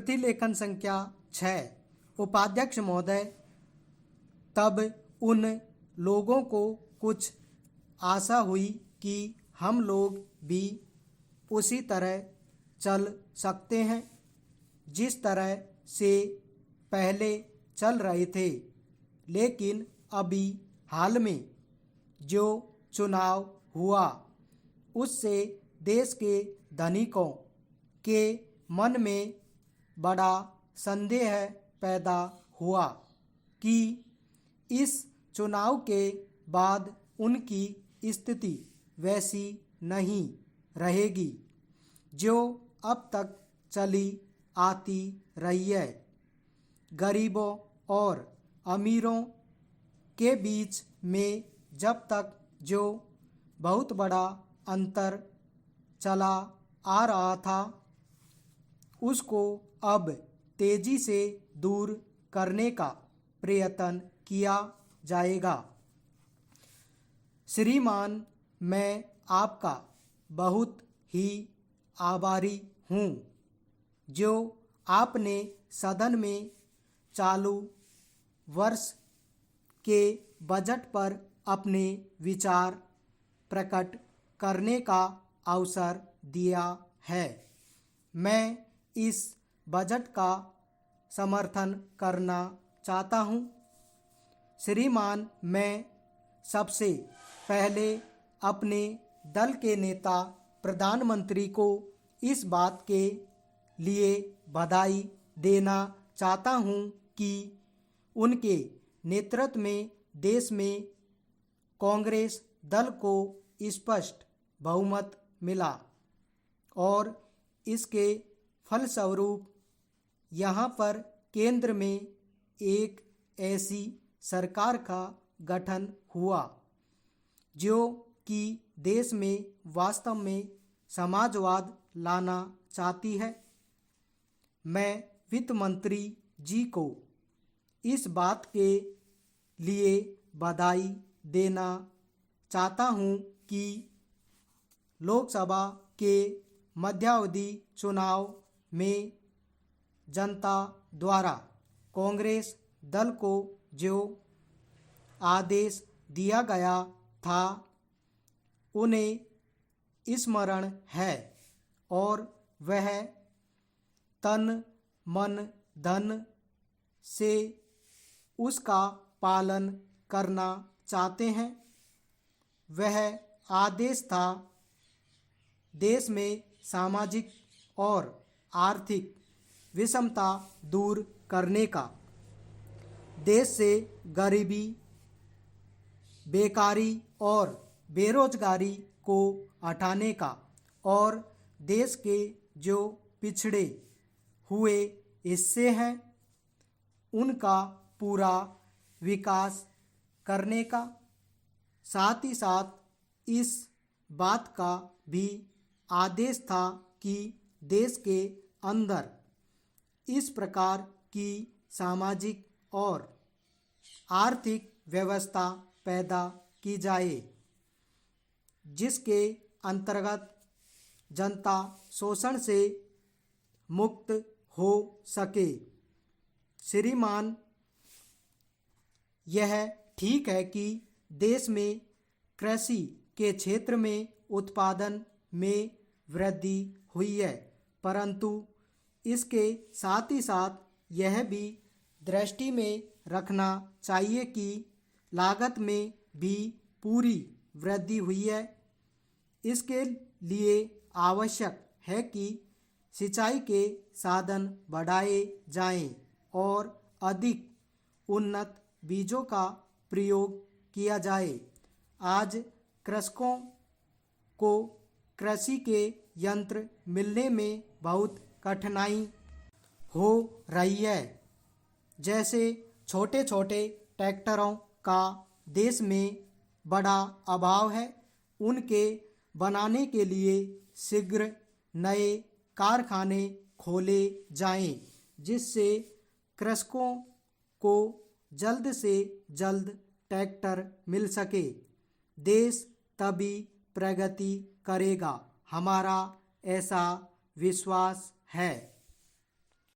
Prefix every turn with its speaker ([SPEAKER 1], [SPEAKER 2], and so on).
[SPEAKER 1] प्रतिलेखन संख्या 6। उपाध्यक्ष महोदय, तब उन लोगों को कुछ आशा हुई कि हम लोग भी उसी तरह चल सकते हैं जिस तरह से पहले चल रहे थे। लेकिन अभी हाल में जो चुनाव हुआ उससे देश के धनिकों के मन में बड़ा संदेह पैदा हुआ कि इस चुनाव के बाद उनकी स्थिति वैसी नहीं रहेगी जो अब तक चली आती रही है। गरीबों और अमीरों के बीच में जब तक जो बहुत बड़ा अंतर चला आ रहा था उसको अब तेजी से दूर करने का प्रयत्न किया जाएगा। श्रीमान, मैं आपका बहुत ही आभारी हूँ जो आपने सदन में चालू वर्ष के बजट पर अपने विचार प्रकट करने का अवसर दिया है। मैं इस बजट का समर्थन करना चाहता हूँ। श्रीमान, मैं सबसे पहले अपने दल के नेता प्रधानमंत्री को इस बात के लिए बधाई देना चाहता हूँ कि उनके नेतृत्व में देश में कांग्रेस दल को स्पष्ट बहुमत मिला और इसके फलस्वरूप यहाँ पर केंद्र में एक ऐसी सरकार का गठन हुआ जो कि देश में वास्तव में समाजवाद लाना चाहती है। मैं वित्त मंत्री जी को इस बात के लिए बधाई देना चाहता हूँ कि लोकसभा के मध्यावधि चुनाव में जनता द्वारा कांग्रेस दल को जो आदेश दिया गया था उन्हें स्मरण है और वह तन मन धन से उसका पालन करना चाहते हैं। वह आदेश था देश में सामाजिक और आर्थिक विषमता दूर करने का, देश से गरीबी, बेकारी और बेरोजगारी को हटाने का और देश के जो पिछड़े हुए हिस्से हैं उनका पूरा विकास करने का, साथ ही साथ इस बात का भी आदेश था कि देश के अंदर इस प्रकार की सामाजिक और आर्थिक व्यवस्था पैदा की जाए जिसके अंतर्गत जनता शोषण से मुक्त हो सके। श्रीमान, यह ठीक है कि देश में कृषि के क्षेत्र में उत्पादन में वृद्धि हुई है, परंतु इसके साथ ही साथ यह भी दृष्टि में रखना चाहिए कि लागत में भी पूरी वृद्धि हुई है। इसके लिए आवश्यक है कि सिंचाई के साधन बढ़ाए जाएं और अधिक उन्नत बीजों का प्रयोग किया जाए। आज कृषकों को कृषि के यंत्र मिलने में बहुत कठिनाई हो रही है। जैसे छोटे छोटे ट्रैक्टरों का देश में बड़ा अभाव है, उनके बनाने के लिए शीघ्र नए कारखाने खोले जाएं, जिससे कृषकों को जल्द से जल्द ट्रैक्टर मिल सके। देश तभी प्रगति करेगा, हमारा ऐसा विश्वास है।